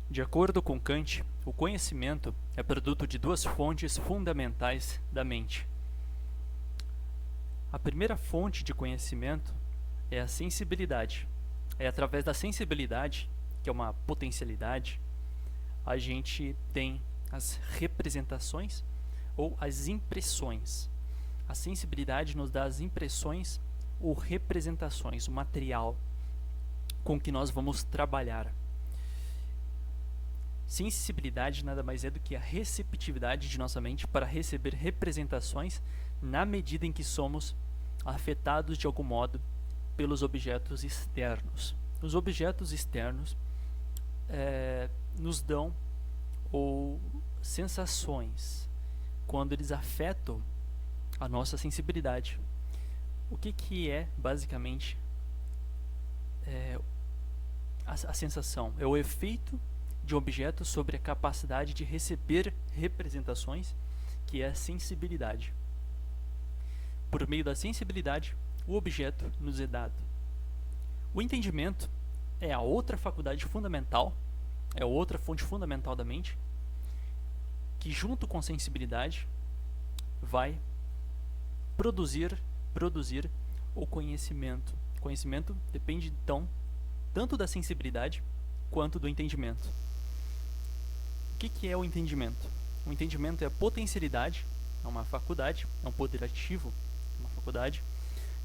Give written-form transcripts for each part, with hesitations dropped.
De acordo com Kant, o conhecimento é produto de duas fontes fundamentais da mente. A primeira fonte de conhecimento é a sensibilidade. É através da sensibilidade, que é uma potencialidade, a gente tem as representações ou as impressões. A sensibilidade nos dá as impressões ou representações, o material com que nós vamos trabalhar. Sensibilidade nada mais é do que a receptividade de nossa mente para receber representações na medida em que somos afetados de algum modo pelos objetos externos. Os objetos externos nos dão ou sensações quando eles afetam a nossa sensibilidade. O que é basicamente a sensação? É o efeito de um objeto sobre a capacidade de receber representações, que é a sensibilidade. Por meio da sensibilidade, o objeto nos é dado. O entendimento é a outra faculdade fundamental, é a outra fonte fundamental da mente, que junto com a sensibilidade vai produzir o conhecimento. O conhecimento depende então tanto da sensibilidade quanto do entendimento. O que é o entendimento? O entendimento é a potencialidade, é uma faculdade, é um poder ativo, uma faculdade,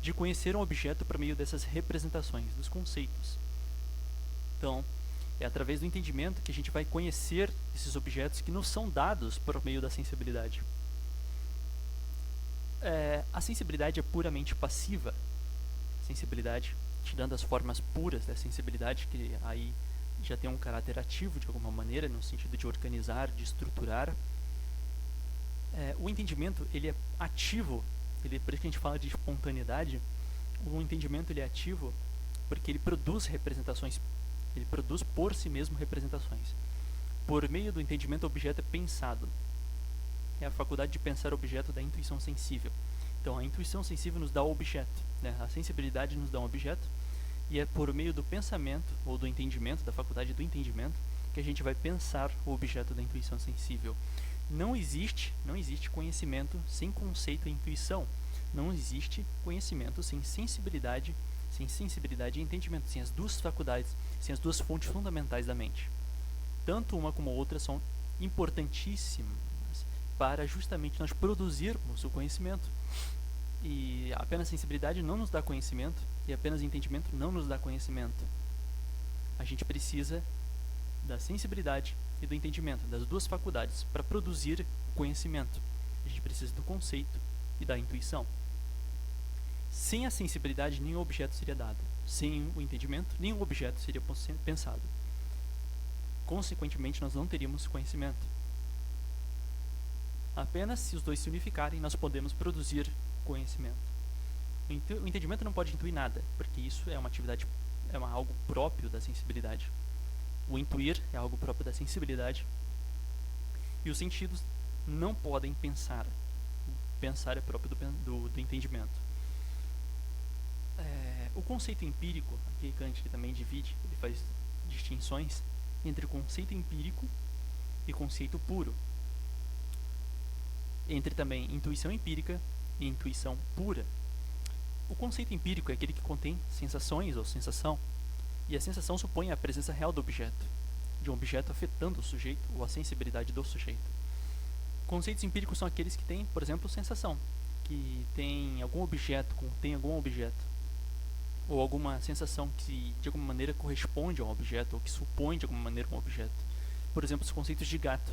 de conhecer um objeto por meio dessas representações, dos conceitos. Então, é através do entendimento que a gente vai conhecer esses objetos que nos são dados por meio da sensibilidade. A sensibilidade é puramente passiva. A sensibilidade, tirando as formas puras da sensibilidade, que aí já tem um caráter ativo de alguma maneira, no sentido de organizar, de estruturar. O entendimento ele é ativo, por isso que a gente fala de espontaneidade. O entendimento ele é ativo porque ele produz representações, ele produz por si mesmo representações. Por meio do entendimento, o objeto é pensado. É a faculdade de pensar o objeto da intuição sensível. Então, a intuição sensível nos dá o objeto, né? A sensibilidade nos dá um objeto, e é por meio do pensamento, ou do entendimento, da faculdade do entendimento, que a gente vai pensar o objeto da intuição sensível. Não existe conhecimento sem conceito e intuição. Não existe conhecimento sem sensibilidade e entendimento, sem as duas faculdades, sem as duas fontes fundamentais da mente. Tanto uma como a outra são importantíssimas para justamente nós produzirmos o conhecimento. E apenas sensibilidade não nos dá conhecimento, e apenas entendimento não nos dá conhecimento. A gente precisa da sensibilidade e do entendimento, das duas faculdades, para produzir o conhecimento. A gente precisa do conceito e da intuição. Sem a sensibilidade, nenhum objeto seria dado. Sem o entendimento, nenhum objeto seria pensado. Consequentemente, nós não teríamos conhecimento. Apenas se os dois se unificarem, nós podemos produzir conhecimento. O entendimento não pode intuir nada, porque isso é uma atividade, algo próprio da sensibilidade. O intuir é algo próprio da sensibilidade. E os sentidos não podem pensar. Pensar é próprio do entendimento. O conceito empírico, aqui Kant também divide, ele faz distinções entre conceito empírico e conceito puro. Entre também intuição empírica e intuição pura. O conceito empírico é aquele que contém sensações ou sensação, e a sensação supõe a presença real do objeto, de um objeto afetando o sujeito ou a sensibilidade do sujeito. Conceitos empíricos são aqueles que têm, por exemplo, sensação, que tem algum objeto, contém algum objeto, ou alguma sensação que de alguma maneira corresponde a um objeto, ou que supõe de alguma maneira um objeto. Por exemplo, os conceitos de gato.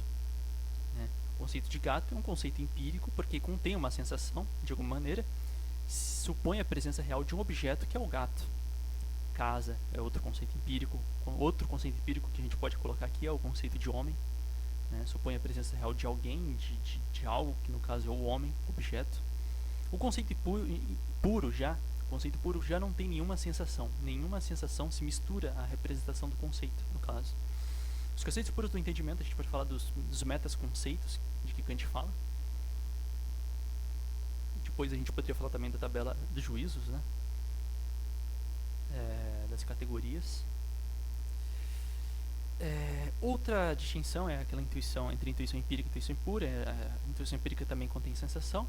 O conceito de gato é um conceito empírico porque contém uma sensação, de alguma maneira, supõe a presença real de um objeto que é o gato. Casa é outro conceito empírico. Outro conceito empírico que a gente pode colocar aqui é o conceito de homem. Supõe a presença real de alguém, de algo, que no caso é o homem, objeto. O conceito puro já não tem nenhuma sensação se mistura à representação do conceito, no caso. Os conceitos puros do entendimento, a gente pode falar dos metaconceitos de que Kant fala. Depois a gente poderia falar também da tabela dos juízos, né? Das categorias. Outra distinção é aquela intuição entre intuição empírica e intuição impura. A intuição empírica também contém sensação,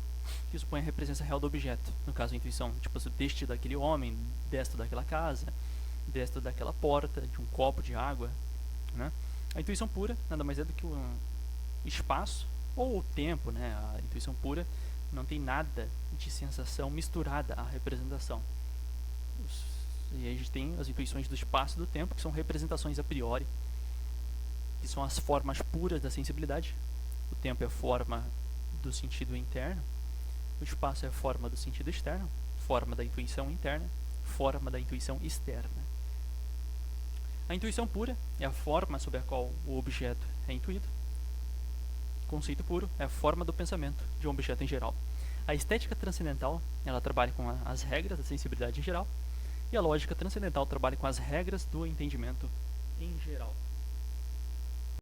que supõe a representação real do objeto. No caso, a intuição, tipo, deste daquele homem, desta daquela casa, desta daquela porta, de um copo de água, né? A intuição pura nada mais é do que um espaço ou o tempo, né? A intuição pura não tem nada de sensação misturada à representação. E aí a gente tem as intuições do espaço e do tempo, que são representações a priori, que são as formas puras da sensibilidade. O tempo é a forma do sentido interno, o espaço é a forma do sentido externo, forma da intuição interna, forma da intuição externa. A intuição pura é a forma sob a qual o objeto é intuído. O conceito puro é a forma do pensamento de um objeto em geral. A estética transcendental, ela trabalha com as regras da sensibilidade em geral, e a lógica transcendental trabalha com as regras do entendimento em geral.